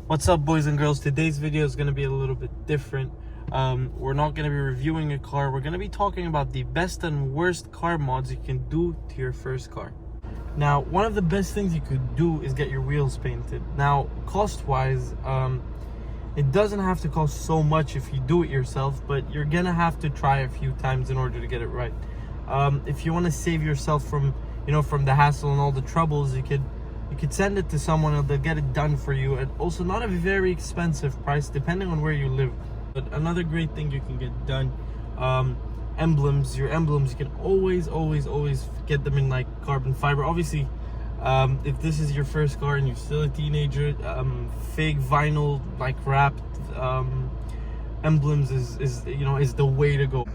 What's up, boys and girls? Today's video is going to be a little bit different. We're not going to be reviewing a car. We're going to be talking about the best and worst car mods you can do to your first car. Now, one of the best things you could do is get your wheels painted. Now, cost-wise, it doesn't have to cost so much if you do it yourself, but you're going to have to try a few times in order to get it right. If you want to save yourself from the hassle and all the troubles, you could send it to someone and they'll get it done for you at also not a very expensive price depending on where you live. But another great thing you can get done, emblems. Your emblems, you can always get them in like carbon fiber. Obviously, if this is your first car and you're still a teenager, fake vinyl like wrapped emblems is the way to go.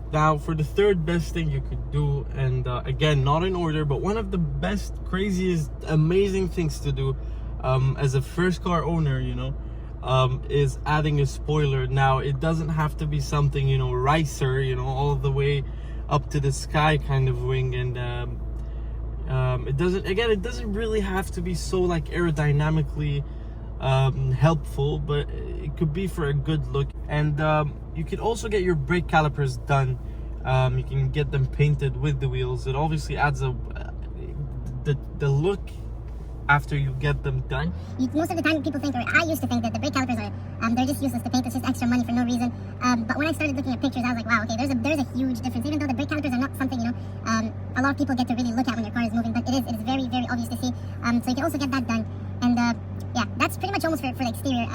Now, for the third best thing you could do, and again, not in order, but one of the best, craziest, amazing things to do as a first car owner, is adding a spoiler. Now, it doesn't have to be something, ricer, all the way up to the sky kind of wing, and it doesn't really have to be so like aerodynamically helpful, but it could be for a good look. And you could also get your brake calipers done. You can get them painted with the wheels. It obviously adds the look after you get them done. Most of the time people think, or I used to think, that the brake calipers are they're just useless to paint. It's just extra money for no reason. But when I started looking at pictures, I was like, wow, okay, there's a huge difference. Even though the brake calipers are not something a lot of people get to really look at when your car is moving, but it is very obvious to see. So you can also get that done. And yeah, that's pretty much almost for the exterior.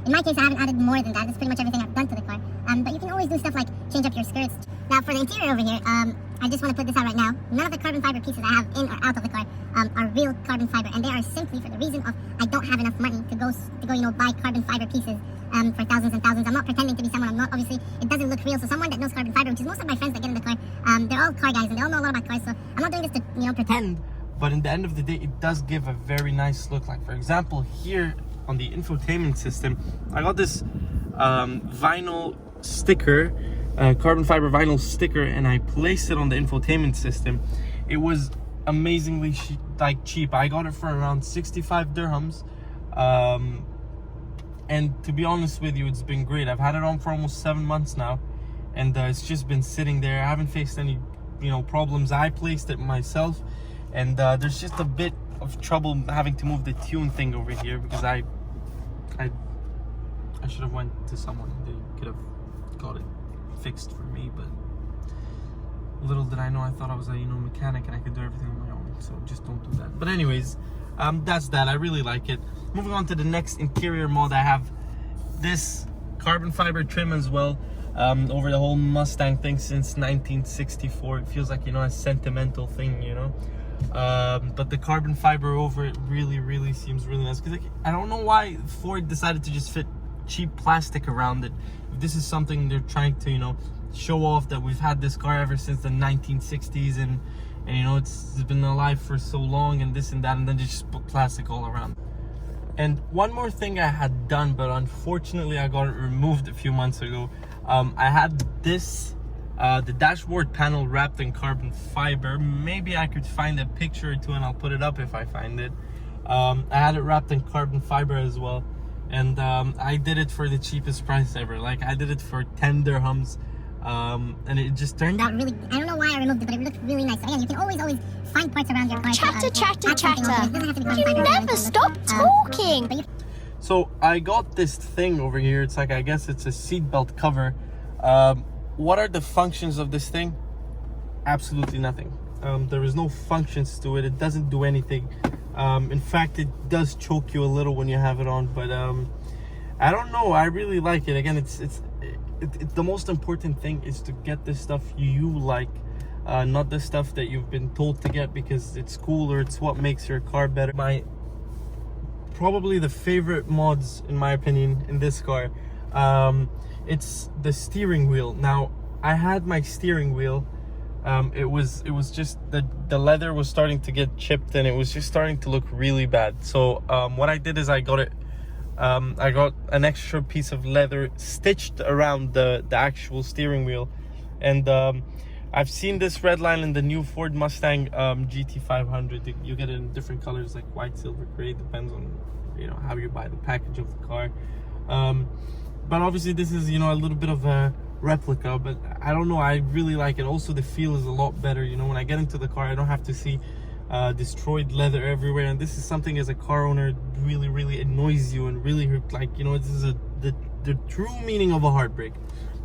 In my case, I haven't added more than that. That's pretty much everything I've done to the car. But you can always do stuff like change up your skirts. Now, for the interior over here, I just want to put this out right now. None of the carbon fiber pieces I have in or out of the car are real carbon fiber, and they are simply for the reason of I don't have enough money to go buy carbon fiber pieces for thousands and thousands. I'm not pretending to be someone I'm not. Obviously, it doesn't look real. So someone that knows carbon fiber, which is most of my friends that get in the car, they're all car guys and they all know a lot about cars. So I'm not doing this to pretend. But in the end of the day, it does give a very nice look. Like, for example, here on the infotainment system, I got this vinyl sticker, carbon fiber vinyl sticker, and I placed it on the infotainment system. It was amazingly cheap. I got it for around 65 dirhams. And to be honest with you, it's been great. I've had it on for almost 7 months now, and it's just been sitting there. I haven't faced any problems. I placed it myself. And there's just a bit of trouble having to move the tune thing over here because I should have went to someone. They could have got it fixed for me, but little did I know, I thought I was a mechanic and I could do everything on my own. So just don't do that. But anyways, that's that. I really like it. Moving on to the next interior mod, I have this carbon fiber trim as well. Over the whole Mustang thing since 1964. It feels like a sentimental thing, but the carbon fiber over it really seems really nice, because I don't know why Ford decided to just fit cheap plastic around it. If this is something they're trying to show off, that we've had this car ever since the 1960s and it's been alive for so long and this and that, and then just put plastic all around. And one more thing I had done, but unfortunately I got it removed a few months ago. I had this the dashboard panel wrapped in carbon fiber. Maybe I could find a picture or two and I'll put it up if I find it. I had it wrapped in carbon fiber as well, and I did it for the cheapest price ever. Like, I did it for 10 dirhams, and it just turned out really, I don't know why I removed it, but it looked really nice. Again, you can always find parts around your car. Chatter. You never stop talking. So I got this thing over here. It's like, I guess it's a seatbelt cover. What are the functions of this thing? Absolutely nothing. There is no functions to it. It doesn't do anything. In fact, it does choke you a little when you have it on, but I don't know. I really like it. Again, it's the most important thing is to get the stuff you like, not the stuff that you've been told to get because it's cool or it's what makes your car better. Probably the favorite mods, in my opinion, in this car, it's the steering wheel. Now, I had my steering wheel, it was just the leather was starting to get chipped and it was just starting to look really bad. So what I did is I got an extra piece of leather stitched around the actual steering wheel, and I've seen this red line in the new Ford Mustang GT500. You get it in different colors like white, silver, gray, depends on you know, how you buy the package of the car. But obviously this is, you know, a little bit of a replica, but I don't know, I really like it. Also the feel is a lot better, you know, when I get into the car I don't have to see destroyed leather everywhere, and this is something as a car owner really annoys you and really like, you know, this is the true meaning of a heartbreak.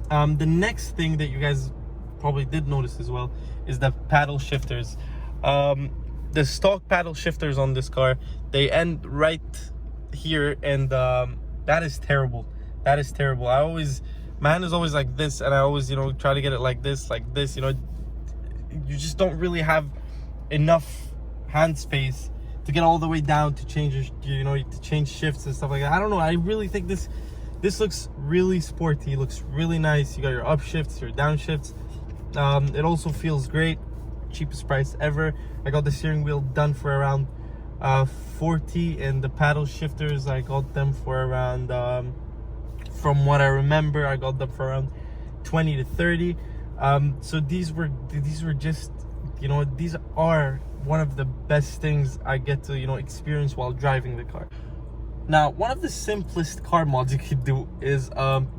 The next thing that you guys probably did notice as well is the paddle shifters. The stock paddle shifters on this car, they end right here, and that is terrible. That is terrible. Mine is always like this, and I always, you know, try to get it like this, you know. You just don't really have enough hand space to get all the way down to change, you know, to change shifts and stuff like that. I don't know, I really think this looks really sporty, looks really nice. You got your up shifts, your down shifts. It also feels great. Cheapest price ever. I got the steering wheel done for around 40, and the paddle shifters I got them for around from what I remember I got them for around 20 to 30. So these were just, you know, these are one of the best things I get to, you know, experience while driving the car. Now, one of the simplest car mods you could do is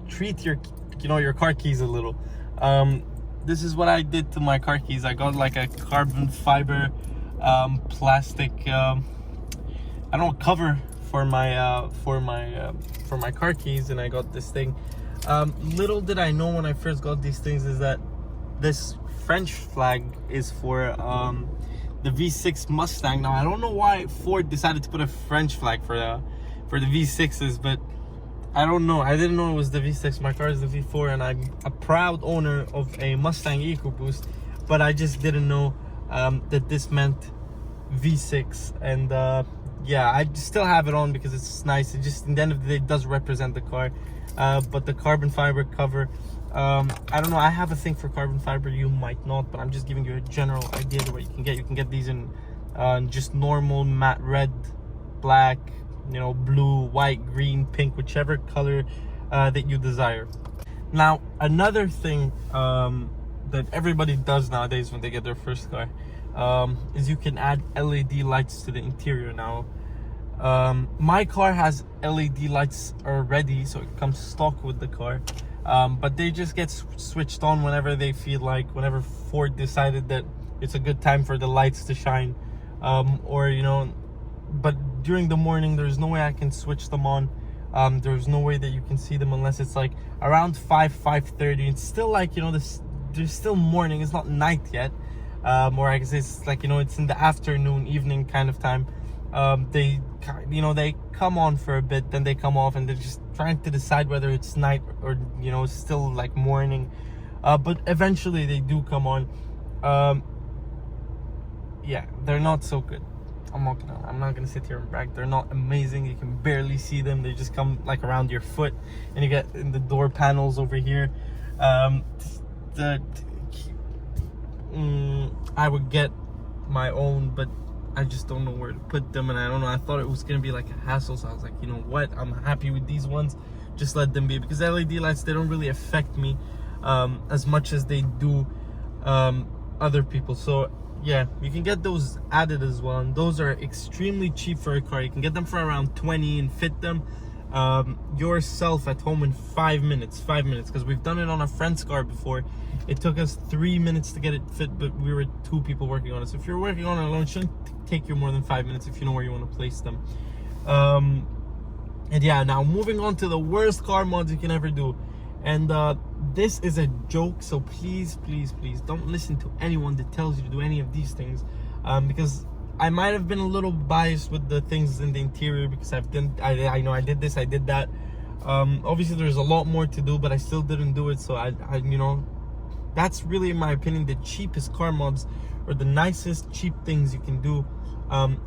treat your, you know, your car keys a little. This is what I did to my car keys. I got like a carbon fiber plastic I don't know, cover for my car keys, and I got this thing. Little did I know when I first got these things is that this French flag is for the V6 Mustang. Now I don't know why Ford decided to put a French flag for the V6s, but I don't know. I didn't know it was the V6. My car is the V4, and I'm a proud owner of a Mustang EcoBoost, but I just didn't know that this meant V6. And yeah, I still have it on because it's nice. It just, in the end of the day, it does represent the car. But the carbon fiber cover, I don't know, I have a thing for carbon fiber, you might not, but I'm just giving you a general idea of what you can get. You can get these in just normal matte red, black, you know, blue, white, green, pink, whichever color that you desire. Now, another thing that everybody does nowadays when they get their first car is you can add LED lights to the interior. Now, my car has LED lights already, so it comes stock with the car, but they just get switched on whenever they feel like, whenever Ford decided that it's a good time for the lights to shine, or, you know, but during the morning there's no way I can switch them on. There's no way that you can see them unless it's like around 5:30. It's still like, you know, there's still morning, it's not night yet, or I guess it's like, you know, it's in the afternoon, evening kind of time. They, you know, they come on for a bit, then they come off, and they're just trying to decide whether it's night or, you know, still like morning, but eventually they do come on. Yeah, they're not so good. I'm not gonna sit here and brag. They're not amazing. You can barely see them. They just come like around your foot, and you get in the door panels over here. I would get my own, but I just don't know where to put them, and I don't know. I thought it was gonna be like a hassle, so I was like, you know what? I'm happy with these ones. Just let them be, because LED lights, they don't really affect me as much as they do other people. So yeah, you can get those added as well, and those are extremely cheap for a car. You can get them for around 20 and fit them yourself at home in 5 minutes, because we've done it on a friend's car before. It took us 3 minutes to get it fit, but we were 2 people working on it. So if you're working on it alone, it shouldn't take you more than 5 minutes if you know where you want to place them. And yeah, now moving on to the worst car mods you can ever do. And this is a joke, so please don't listen to anyone that tells you to do any of these things, because I might have been a little biased with the things in the interior, because I know I did this, I did that. Obviously there's a lot more to do, but I still didn't do it. So I you know, that's really, in my opinion, the cheapest car mods, or the nicest cheap things you can do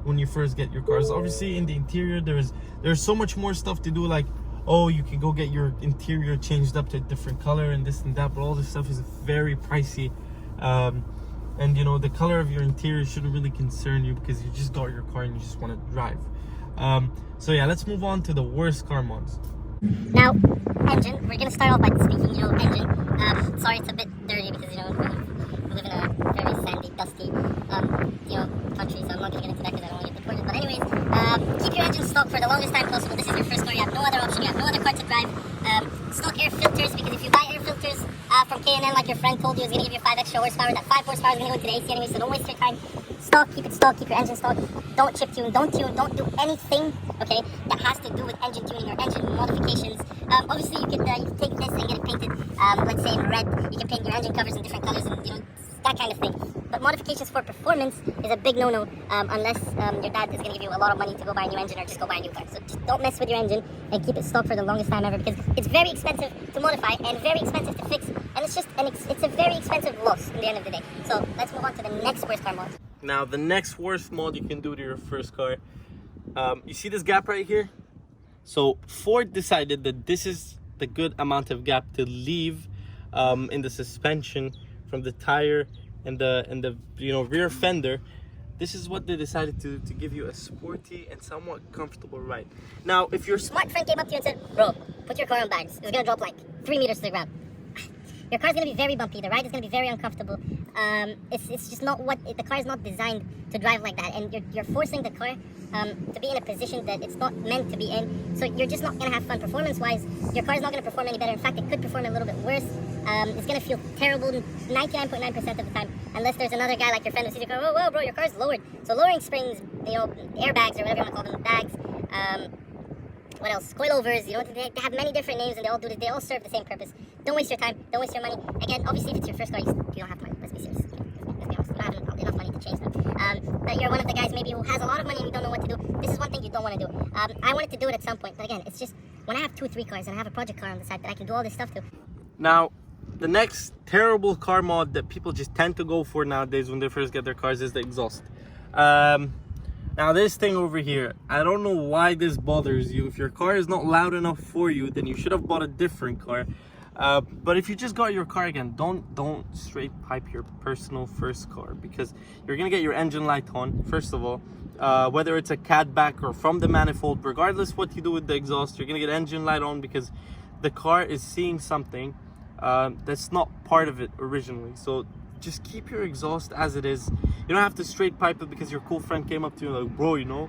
when you first get your cars. Obviously in the interior there's so much more stuff to do, like, oh, you can go get your interior changed up to a different color and this and that, but all this stuff is very pricey. And you know, the color of your interior shouldn't really concern you, because you just got your car and you just want to drive. So yeah, let's move on to the worst car mods. Now, engine. We're gonna start off by speaking, you know, engine. Sorry, it's a bit dirty because, you know, we live in a very sandy, dusty, you know, country. So I'm not gonna get into that because I don't want to get deported. But anyways, keep your engine stock for the longest time possible. This is your first car, you have no other option, you have no other car to drive. Stock air filters, because if you buy air filters from K&N, like your friend told you, it's going to give you 5 extra horsepower. That 5 horsepower is going to go into the AC anyway, so don't waste your time. Stock, keep it stock, keep your engine stock. Don't chip tune, don't do anything, okay, that has to do with engine tuning or engine modifications. Obviously, you can take this and get it painted, let's say in red. You can paint your engine covers in different colors and, you know, that kind of thing. But modifications for performance is a big no-no, unless your dad is going to give you a lot of money to go buy a new engine or just go buy a new car. So just don't mess with your engine and keep it stock for the longest time ever, because it's very expensive to modify and very expensive to fix, and it's just it's a very expensive loss in the end of the day. So let's move on to the next worst car mod. Now, the next worst mod you can do to your first car, you see this gap right here? So Ford decided that this is the good amount of gap to leave in the suspension from the tire and the you know, rear fender. This is what they decided to give you a sporty and somewhat comfortable ride. Now, if your Smart friend came up to you and said, bro, put your car on bags. It's gonna drop like 3 meters to the ground. Your car's gonna be very bumpy. The ride is gonna be very uncomfortable. It's just not what the car is not designed to drive like that, and you're forcing the car to be in a position that it's not meant to be in. So you're just not gonna have fun performance-wise. Your car is not gonna perform any better. In fact, it could perform a little bit worse. It's gonna feel terrible 99.9% of the time, unless there's another guy like your friend who sees your car. Oh, whoa, bro, your car's lowered. So lowering springs, you know, airbags or whatever you wanna call them, bags. What else? Coilovers, you know, they have many different names and they all do this. They all serve the same purpose. Don't waste your time. Don't waste your money. Again, obviously, if it's your first car, you don't have money. Let's be serious. Let's be honest. You don't have enough money to change them. But you're one of the guys maybe who has a lot of money and you don't know what to do. This is one thing you don't want to do. I wanted to do it at some point, but again, it's just when I have 2-3 cars and I have a project car on the side that I can do all this stuff to. Now, the next terrible car mod that people just tend to go for nowadays when they first get their cars is the exhaust. Now this thing over here, I don't know why this bothers you. If your car is not loud enough for you, then you should have bought a different car. But if you just got your car, again, don't straight pipe your personal first car, because you're gonna get your engine light on, first of all. Whether it's a cat back or from the manifold, regardless what you do with the exhaust, you're gonna get engine light on because the car is seeing something that's not part of it originally. So just keep your exhaust as it is. You don't have to straight pipe it because your cool friend came up to you like, bro, you know,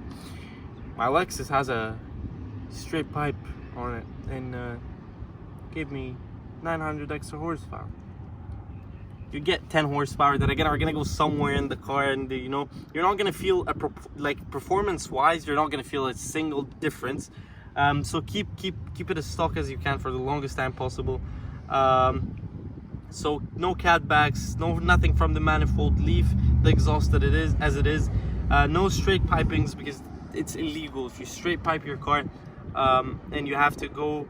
my Lexus has a straight pipe on it and gave me 900 extra horsepower. You get 10 horsepower that again are gonna go somewhere in the car, and you know, you're not gonna feel like performance-wise, you're not gonna feel a single difference. So keep it as stock as you can for the longest time possible. So no cat backs, nothing from the manifold. Leave the exhaust that it is as it is. No straight pipings because it's illegal. If you straight pipe your car and you have to go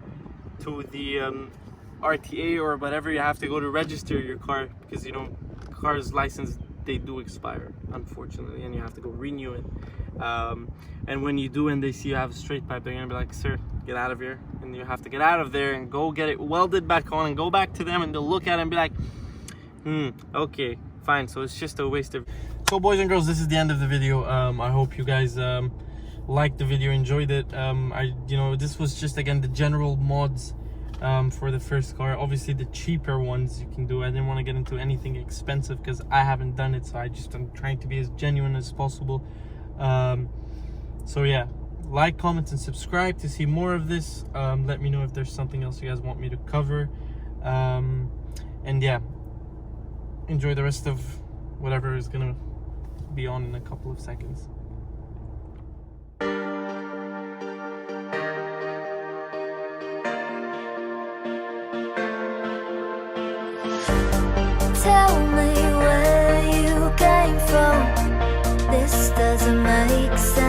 to the RTA or whatever, you have to go to register your car because, you know, car's license, they do expire unfortunately, and you have to go renew it. And when you do and they see you have a straight pipe, they're gonna be like, sir, get out of here. And you have to get out of there and go get it welded back on and go back to them, and they'll look at it and be like, okay, fine. So it's just a waste of. So boys and girls, this is the end of the video. I hope you guys liked the video, enjoyed it. You know, this was just again the general mods for the first car. Obviously the cheaper ones you can do. I didn't want to get into anything expensive because I haven't done it, so I'm trying to be as genuine as possible. So yeah, like, comment, and subscribe to see more of this. Let me know if there's something else you guys want me to cover. And yeah, enjoy the rest of whatever is gonna be on in a couple of seconds. Tell me where you came from. This doesn't make sense.